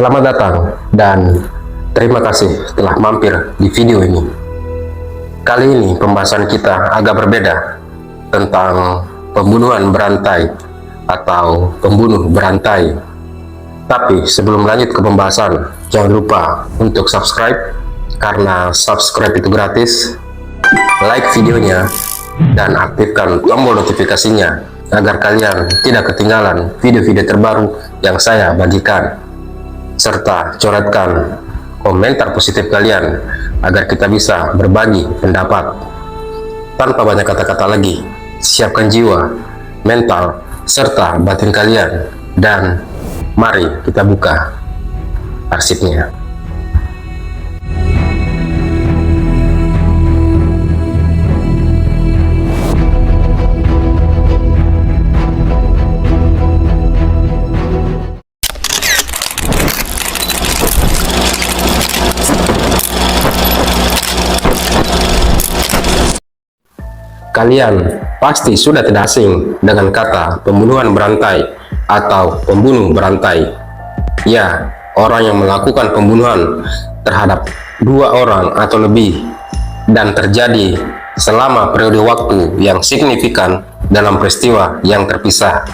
Selamat datang dan terima kasih telah mampir di video ini. Kali ini pembahasan kita agak berbeda tentang pembunuhan berantai atau pembunuh berantai. Tapi sebelum lanjut ke pembahasan, jangan lupa untuk subscribe karena subscribe itu gratis. Like videonya dan aktifkan tombol notifikasinya agar kalian tidak ketinggalan video-video terbaru yang saya bagikan. Serta coretkan komentar positif kalian agar kita bisa berbagi pendapat. Tanpa banyak kata-kata lagi, siapkan jiwa, mental, serta batin kalian dan mari kita buka arsipnya. Kalian pasti sudah tidak asing dengan kata pembunuhan berantai atau pembunuh berantai. Ya, orang yang melakukan pembunuhan terhadap 2 orang atau lebih dan terjadi selama periode waktu yang signifikan dalam peristiwa yang terpisah.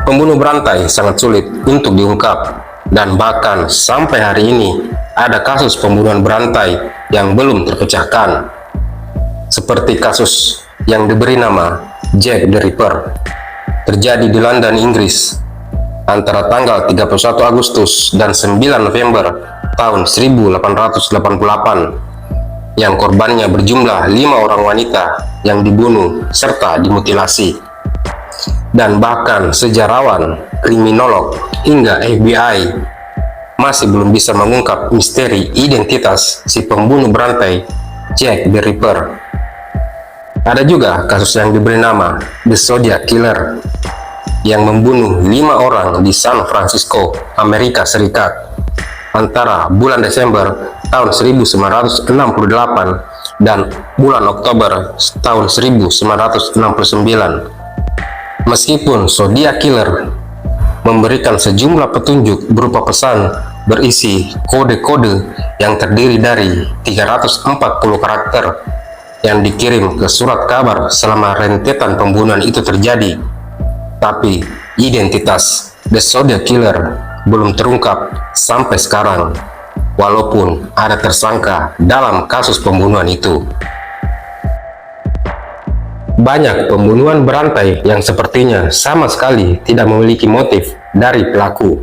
Pembunuh berantai sangat sulit untuk diungkap dan bahkan sampai hari ini ada kasus pembunuhan berantai yang belum terpecahkan. Seperti kasus yang diberi nama Jack the Ripper, terjadi di London, Inggris, antara tanggal 31 Agustus dan 9 November tahun 1888, yang korbannya berjumlah 5 orang wanita yang dibunuh serta dimutilasi. Dan bahkan sejarawan, kriminolog, hingga FBI masih belum bisa mengungkap misteri identitas si pembunuh berantai Jack the Ripper. Ada juga kasus yang diberi nama The Zodiac Killer yang membunuh 5 orang di San Francisco, Amerika Serikat antara bulan Desember tahun 1968 dan bulan Oktober tahun 1969. Meskipun Zodiac Killer memberikan sejumlah petunjuk berupa pesan berisi kode-kode yang terdiri dari 340 karakter yang dikirim ke surat kabar selama rentetan pembunuhan itu terjadi, tapi identitas The Zodiac Killer belum terungkap sampai sekarang, walaupun ada tersangka dalam kasus pembunuhan itu. Banyak pembunuhan berantai yang sepertinya sama sekali tidak memiliki motif dari pelaku.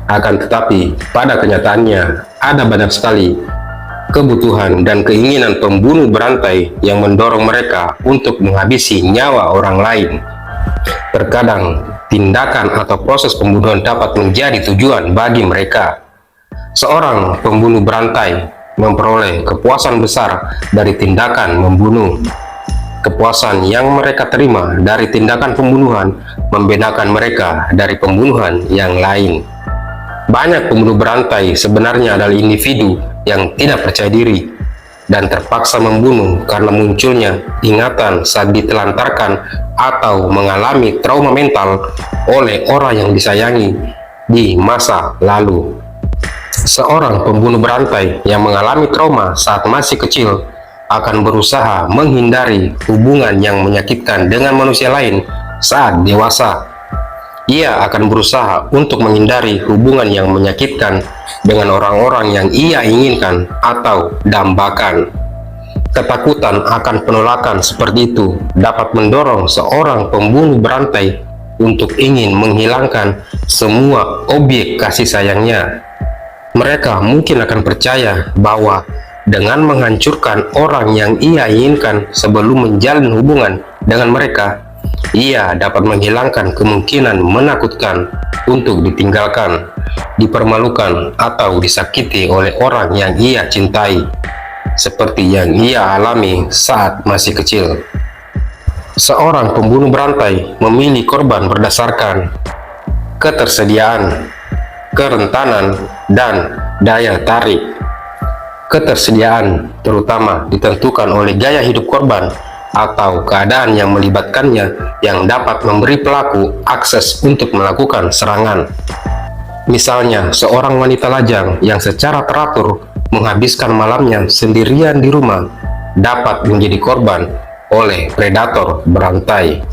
Akan tetapi, pada kenyataannya ada banyak sekali kebutuhan dan keinginan pembunuh berantai yang mendorong mereka untuk menghabisi nyawa orang lain. Terkadang, tindakan atau proses pembunuhan dapat menjadi tujuan bagi mereka. Seorang pembunuh berantai memperoleh kepuasan besar dari tindakan membunuh. Kepuasan yang mereka terima dari tindakan pembunuhan membedakan mereka dari pembunuhan yang lain. Banyak pembunuh berantai sebenarnya adalah individu yang tidak percaya diri dan terpaksa membunuh karena munculnya ingatan saat ditelantarkan atau mengalami trauma mental oleh orang yang disayangi di masa lalu. Seorang pembunuh berantai yang mengalami trauma saat masih kecil akan berusaha menghindari hubungan yang menyakitkan dengan manusia lain saat dewasa. Ia akan berusaha untuk menghindari hubungan yang menyakitkan dengan orang-orang yang ia inginkan atau dambakan. Ketakutan akan penolakan seperti itu dapat mendorong seorang pembunuh berantai untuk ingin menghilangkan semua objek kasih sayangnya. Mereka mungkin akan percaya bahwa dengan menghancurkan orang yang ia inginkan sebelum menjalin hubungan dengan mereka, ia dapat menghilangkan kemungkinan menakutkan untuk ditinggalkan, dipermalukan, atau disakiti oleh orang yang ia cintai, seperti yang ia alami saat masih kecil. Seorang pembunuh berantai memilih korban berdasarkan ketersediaan, kerentanan, dan daya tarik. Ketersediaan terutama ditentukan oleh gaya hidup korban atau keadaan yang melibatkannya yang dapat memberi pelaku akses untuk melakukan serangan. Misalnya, seorang wanita lajang yang secara teratur menghabiskan malamnya sendirian di rumah dapat menjadi korban oleh predator berantai.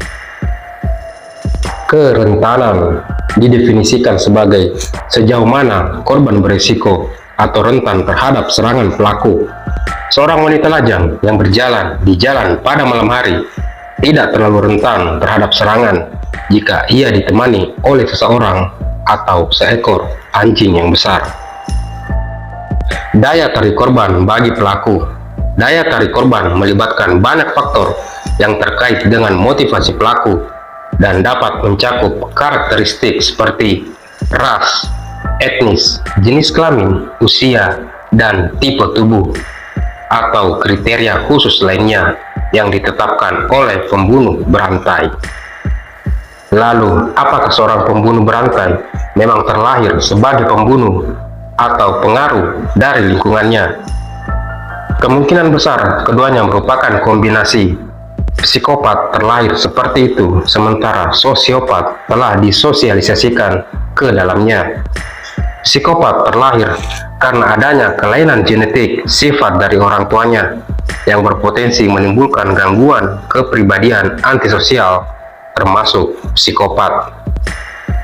Kerentanan didefinisikan sebagai sejauh mana korban berisiko atau rentan terhadap serangan pelaku. Seorang wanita lajang yang berjalan di jalan pada malam hari tidak terlalu rentan terhadap serangan jika ia ditemani oleh seseorang atau seekor anjing yang besar. Daya tarik korban bagi pelaku. Daya tarik korban melibatkan banyak faktor yang terkait dengan motivasi pelaku dan dapat mencakup karakteristik seperti ras, etnis, jenis kelamin, usia, dan tipe tubuh, atau kriteria khusus lainnya yang ditetapkan oleh pembunuh berantai. Lalu, apakah seorang pembunuh berantai memang terlahir sebagai pembunuh atau pengaruh dari lingkungannya? Kemungkinan besar keduanya merupakan kombinasi. Psikopat terlahir seperti itu, sementara sosiopat telah disosialisasikan ke dalamnya. Psikopat terlahir karena adanya kelainan genetik sifat dari orang tuanya yang berpotensi menimbulkan gangguan kepribadian antisosial, termasuk psikopat.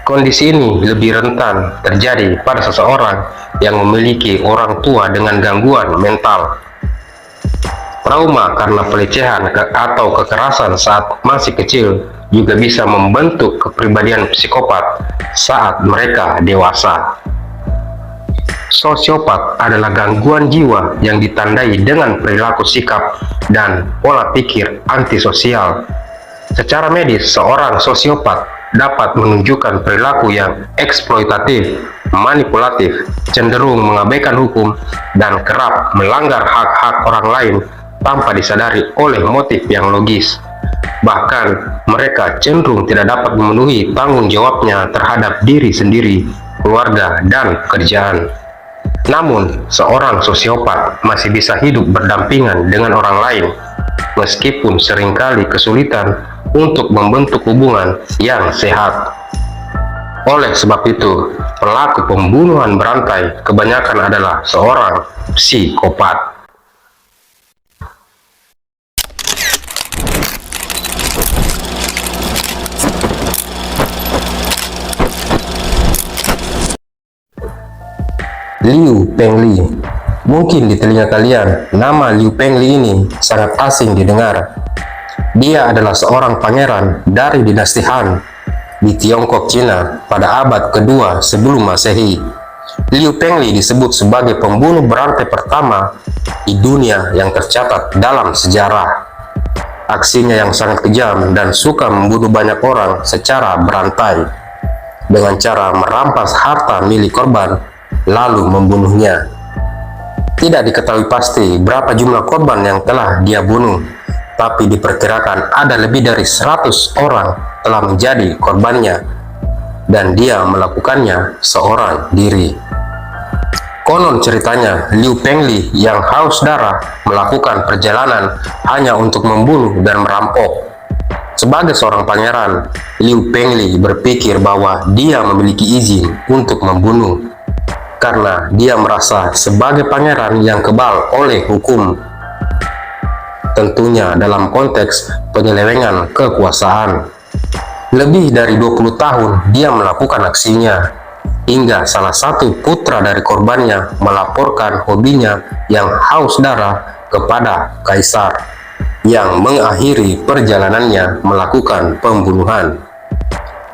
Kondisi ini lebih rentan terjadi pada seseorang yang memiliki orang tua dengan gangguan mental. Trauma karena pelecehan atau kekerasan saat masih kecil juga bisa membentuk kepribadian psikopat saat mereka dewasa. Sosiopat adalah gangguan jiwa yang ditandai dengan perilaku sikap dan pola pikir antisosial. Secara medis, seorang sosiopat dapat menunjukkan perilaku yang eksploitatif, manipulatif, cenderung mengabaikan hukum, dan kerap melanggar hak-hak orang lain tanpa disadari oleh motif yang logis. Bahkan, mereka cenderung tidak dapat memenuhi tanggung jawabnya terhadap diri sendiri, keluarga, dan pekerjaan. Namun, seorang sosiopat masih bisa hidup berdampingan dengan orang lain, meskipun seringkali kesulitan untuk membentuk hubungan yang sehat. Oleh sebab itu, pelaku pembunuhan berantai kebanyakan adalah seorang psikopat. Liu Pengli. Mungkin di telinga kalian, nama Liu Pengli ini sangat asing didengar. Dia adalah seorang pangeran dari dinasti Han di Tiongkok, Cina pada abad kedua sebelum Masehi. Liu Pengli disebut sebagai pembunuh berantai pertama di dunia yang tercatat dalam sejarah. Aksinya yang sangat kejam dan suka membunuh banyak orang secara berantai dengan cara merampas harta milik korban lalu membunuhnya. Tidak diketahui pasti berapa jumlah korban yang telah dia bunuh, tapi diperkirakan ada lebih dari 100 orang telah menjadi korbannya, dan dia melakukannya seorang diri. Konon ceritanya, Liu Pengli yang haus darah melakukan perjalanan hanya untuk membunuh dan merampok. Sebagai seorang pangeran, Liu Pengli berpikir bahwa dia memiliki izin untuk membunuh, karena dia merasa sebagai pangeran yang kebal oleh hukum. Tentunya dalam konteks penyelewengan kekuasaan. Lebih dari 20 tahun dia melakukan aksinya, hingga salah satu putra dari korbannya melaporkan hobinya yang haus darah kepada kaisar, yang mengakhiri perjalanannya melakukan pembunuhan.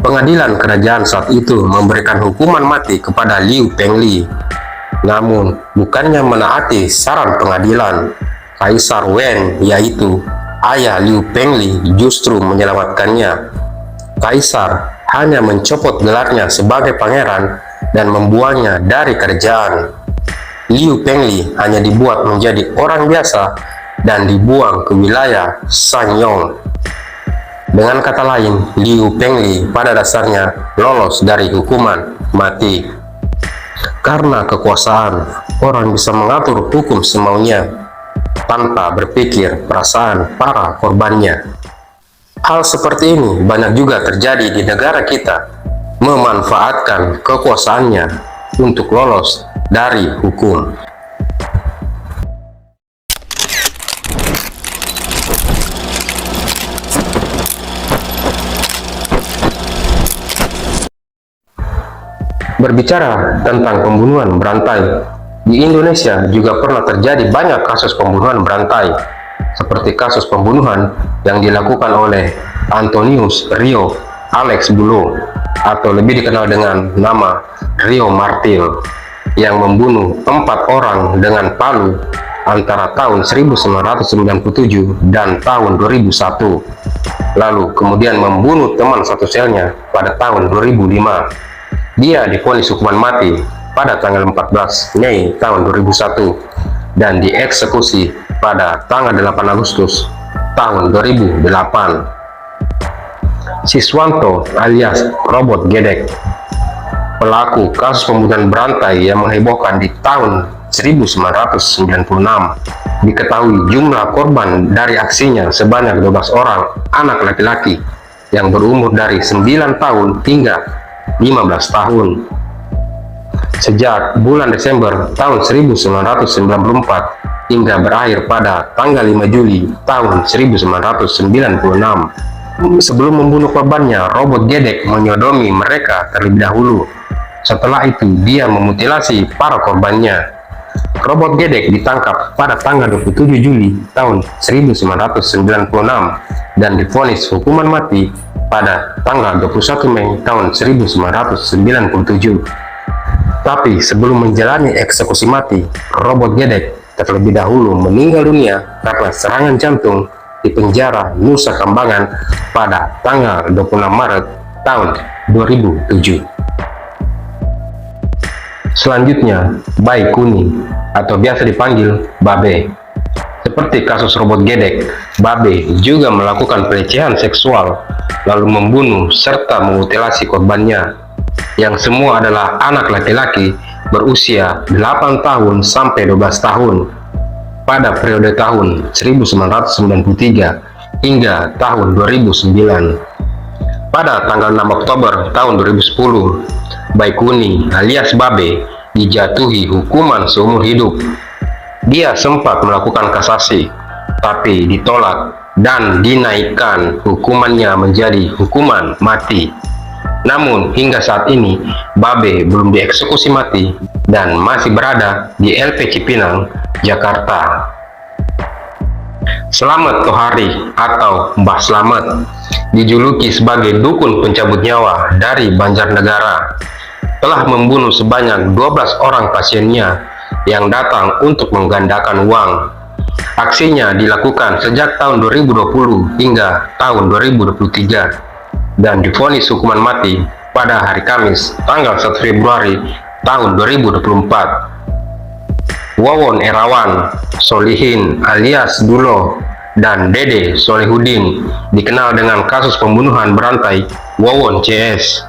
Pengadilan kerajaan saat itu memberikan hukuman mati kepada Liu Pengli. Namun, bukannya menaati saran pengadilan, Kaisar Wen, yaitu ayah Liu Pengli, justru menyelamatkannya. Kaisar hanya mencopot gelarnya sebagai pangeran dan membuangnya dari kerajaan. Liu Pengli hanya dibuat menjadi orang biasa dan dibuang ke wilayah Sanyong. Dengan kata lain, Liu Pengli pada dasarnya lolos dari hukuman mati. Karena kekuasaan, orang bisa mengatur hukum semaunya tanpa berpikir perasaan para korbannya. Hal seperti ini banyak juga terjadi di negara kita. memanfaatkan kekuasaannya untuk lolos dari hukum. Berbicara tentang pembunuhan berantai, di Indonesia juga pernah terjadi banyak kasus pembunuhan berantai, seperti kasus pembunuhan yang dilakukan oleh Antonius Rio Alex Bulo, atau lebih dikenal dengan nama Rio Martil, yang membunuh 4 orang dengan palu antara tahun 1997 dan tahun 2001, lalu kemudian membunuh teman satu selnya pada tahun 2005. Dia divonis hukuman mati pada tanggal 14 Mei tahun 2001 dan dieksekusi pada tanggal 8 Agustus tahun 2008. Siswanto alias Robot Gedek, pelaku kasus pembunuhan berantai yang menghebohkan di tahun 1996, diketahui jumlah korban dari aksinya sebanyak 12 orang anak laki-laki yang berumur dari 9 tahun hingga 15 tahun. Sejak bulan Desember tahun 1994 hingga berakhir pada tanggal 5 Juli tahun 1996. Sebelum membunuh korbannya, Robot Gedek menyodomi mereka terlebih dahulu. Setelah itu, dia memutilasi para korbannya. Robot Gedek ditangkap pada tanggal 27 Juli tahun 1996 dan divonis hukuman mati pada tanggal 21 Mei tahun 1997. Tapi sebelum menjalani eksekusi mati, Robot Gedek terlebih dahulu meninggal dunia karena serangan jantung di penjara Nusa Kambangan pada tanggal 26 Maret tahun 2007. Selanjutnya, Bae Kuning atau biasa dipanggil Babe. Seperti kasus Robot Gedek, Babe juga melakukan pelecehan seksual, lalu membunuh serta memutilasi korbannya, yang semua adalah anak laki-laki berusia 8 tahun sampai 12 tahun pada periode tahun 1993 hingga tahun 2009. Pada tanggal 6 Oktober tahun 2010, Bae Kuning alias Babe dijatuhi hukuman seumur hidup. Dia sempat melakukan kasasi, tapi ditolak dan dinaikkan hukumannya menjadi hukuman mati. Namun hingga saat ini, Babe belum dieksekusi mati dan masih berada di LP Cipinang, Jakarta. Slamet Tohari atau Mbah Slamet dijuluki sebagai dukun pencabut nyawa dari Banjarnegara. Telah membunuh sebanyak 12 orang pasiennya yang datang untuk menggandakan uang. Aksinya dilakukan sejak tahun 2020 hingga tahun 2023 dan divonis hukuman mati pada hari Kamis tanggal 1 Februari tahun 2024. Wawon Erawan Solihin alias Dulo dan Dede Solihudin, dikenal dengan kasus pembunuhan berantai Wawon CS,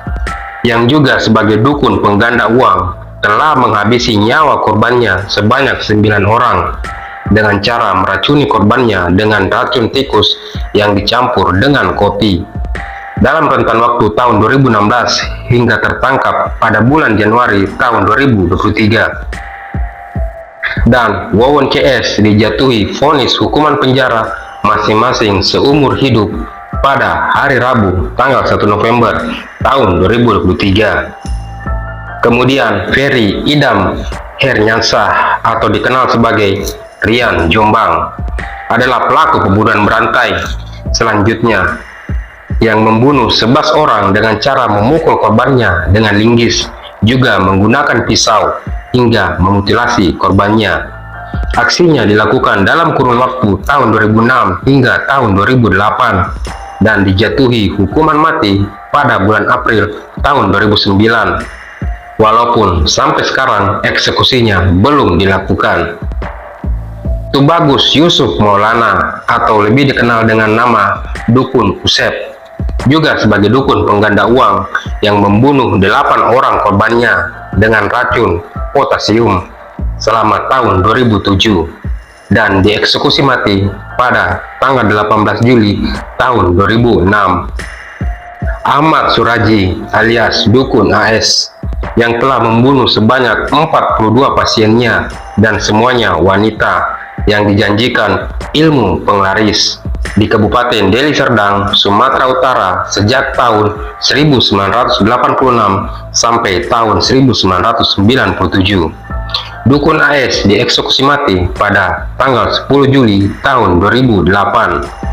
yang juga sebagai dukun pengganda uang, telah menghabisi nyawa korbannya sebanyak 9 orang dengan cara meracuni korbannya dengan racun tikus yang dicampur dengan kopi. Dalam rentan waktu tahun 2016 hingga tertangkap pada bulan Januari tahun 2023. Dan Wawon CS dijatuhi vonis hukuman penjara masing-masing seumur hidup pada hari Rabu tanggal 1 November tahun 2023. Kemudian Ferry Idam Hernyansah atau dikenal sebagai Rian Jombang adalah pelaku pembunuhan berantai selanjutnya, yang membunuh 11 orang dengan cara memukul korbannya dengan linggis, juga menggunakan pisau hingga memutilasi korbannya. Aksinya dilakukan dalam kurun waktu tahun 2006 hingga tahun 2008 dan dijatuhi hukuman mati pada bulan April tahun 2009. Walaupun sampai sekarang eksekusinya belum dilakukan. Tubagus Yusuf Maulana atau lebih dikenal dengan nama Dukun Usep, juga sebagai dukun pengganda uang yang membunuh 8 orang korbannya dengan racun potasium selama tahun 2007 dan dieksekusi mati pada tanggal 18 Juli tahun 2006. Ahmad Suraji alias Dukun AS yang telah membunuh sebanyak 42 pasiennya dan semuanya wanita yang dijanjikan ilmu penglaris di Kabupaten Deli Serdang, Sumatera Utara sejak tahun 1986 sampai tahun 1997. Dukun AS dieksekusi mati pada tanggal 10 Juli tahun 2008.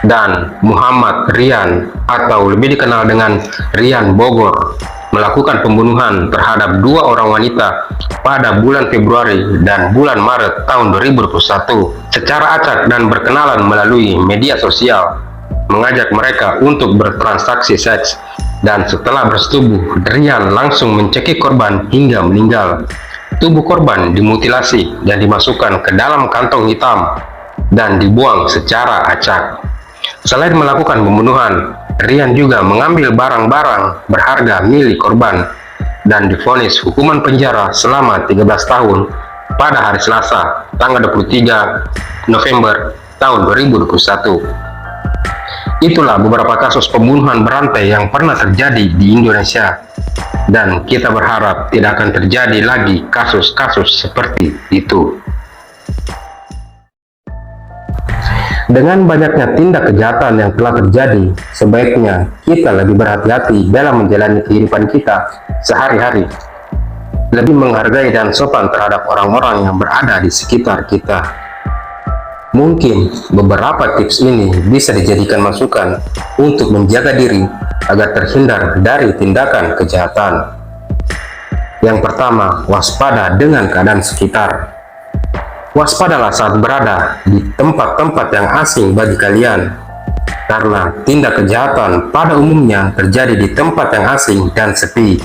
Dan Muhammad Rian atau lebih dikenal dengan Rian Bogor melakukan pembunuhan terhadap 2 orang wanita pada bulan Februari dan bulan Maret tahun 2021 secara acak dan berkenalan melalui media sosial, mengajak mereka untuk bertransaksi seks, dan setelah bersetubuh, Rian langsung mencekik korban hingga meninggal. Tubuh korban dimutilasi dan dimasukkan ke dalam kantong hitam dan dibuang secara acak. Selain melakukan pembunuhan, Rian juga mengambil barang-barang berharga milik korban dan divonis hukuman penjara selama 13 tahun pada hari Selasa, tanggal 23 November tahun 2021. Itulah beberapa kasus pembunuhan berantai yang pernah terjadi di Indonesia, dan kita berharap tidak akan terjadi lagi kasus-kasus seperti itu. Dengan banyaknya tindak kejahatan yang telah terjadi, sebaiknya kita lebih berhati-hati dalam menjalani kehidupan kita sehari-hari, lebih menghargai dan sopan terhadap orang-orang yang berada di sekitar kita. Mungkin beberapa tips ini bisa dijadikan masukan untuk menjaga diri agar terhindar dari tindakan kejahatan. Yang pertama, waspada dengan keadaan sekitar. Waspadalah saat berada di tempat-tempat yang asing bagi kalian, karena tindak kejahatan pada umumnya terjadi di tempat yang asing dan sepi.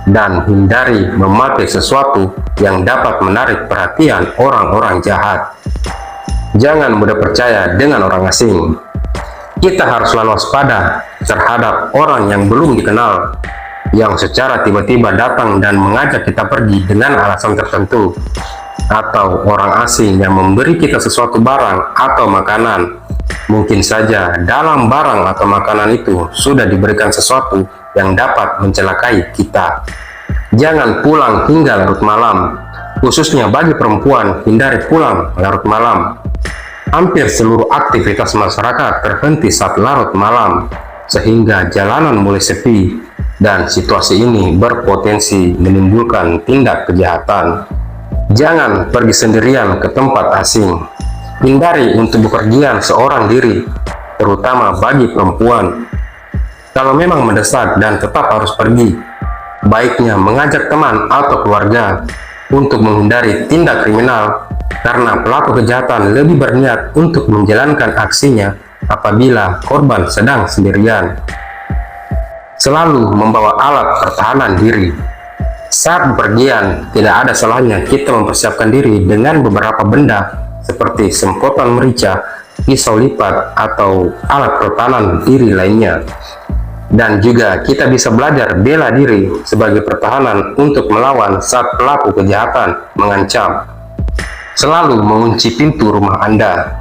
Dan hindari memakai sesuatu yang dapat menarik perhatian orang-orang jahat. Jangan mudah percaya dengan orang asing. Kita harus selalu waspada terhadap orang yang belum dikenal, yang secara tiba-tiba datang dan mengajak kita pergi dengan alasan tertentu, atau orang asing yang memberi kita sesuatu barang atau makanan. Mungkin saja dalam barang atau makanan itu sudah diberikan sesuatu yang dapat mencelakai kita. Jangan pulang hingga larut malam, khususnya bagi perempuan. Hindari pulang larut malam. Hampir seluruh aktivitas masyarakat terhenti saat larut malam, sehingga jalanan mulai sepi, dan situasi ini berpotensi menimbulkan tindak kejahatan. Jangan pergi sendirian ke tempat asing. Hindari untuk bepergian seorang diri, terutama bagi perempuan. Kalau memang mendesak dan tetap harus pergi, baiknya mengajak teman atau keluarga untuk menghindari tindak kriminal, karena pelaku kejahatan lebih berniat untuk menjalankan aksinya apabila korban sedang sendirian. Selalu membawa alat pertahanan diri. Saat bepergian, tidak ada salahnya kita mempersiapkan diri dengan beberapa benda seperti semprotan merica, pisau lipat, atau alat pertahanan diri lainnya. Dan juga kita bisa belajar bela diri sebagai pertahanan untuk melawan saat pelaku kejahatan mengancam. Selalu mengunci pintu rumah Anda.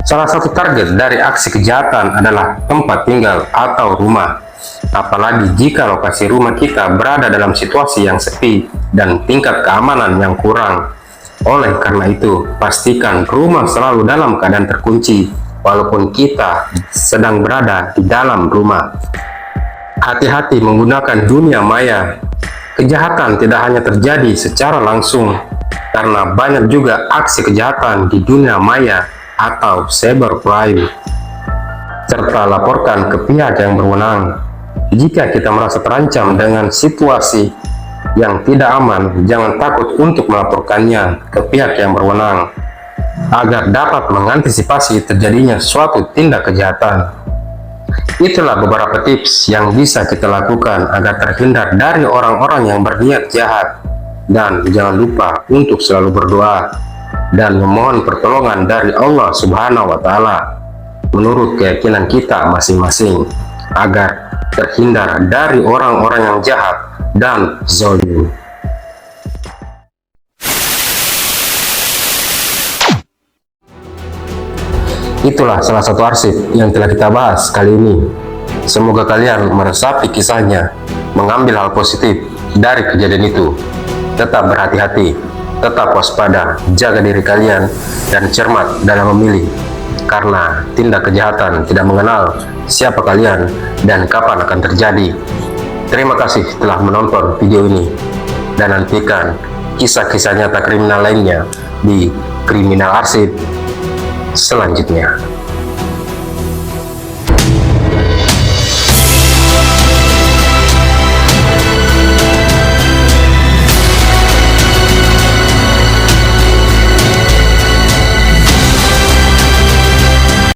Salah satu target dari aksi kejahatan adalah tempat tinggal atau rumah. Apalagi jika lokasi rumah kita berada dalam situasi yang sepi dan tingkat keamanan yang kurang. Oleh karena itu, pastikan rumah selalu dalam keadaan terkunci, walaupun kita sedang berada di dalam rumah. Hati-hati menggunakan dunia maya. Kejahatan tidak hanya terjadi secara langsung, karena banyak juga aksi kejahatan di dunia maya atau cybercrime. Serta laporkan ke pihak yang berwenang. Jika kita merasa terancam dengan situasi yang tidak aman, jangan takut untuk melaporkannya ke pihak yang berwenang, agar dapat mengantisipasi terjadinya suatu tindak kejahatan. Itulah beberapa tips yang bisa kita lakukan agar terhindar dari orang-orang yang berniat jahat. Dan jangan lupa untuk selalu berdoa dan memohon pertolongan dari Allah Subhanahu wa Ta'ala menurut keyakinan kita masing-masing, agar terhindar dari orang-orang yang jahat dan zalim. Itulah salah satu arsip yang telah kita bahas kali ini. Semoga kalian meresapi kisahnya, mengambil hal positif dari kejadian itu. Tetap berhati-hati, tetap waspada, jaga diri kalian, dan cermat dalam memilih. Karena tindak kejahatan tidak mengenal siapa kalian dan kapan akan terjadi. Terima kasih telah menonton video ini, dan nantikan kisah-kisah nyata kriminal lainnya di Kriminal Arsip selanjutnya.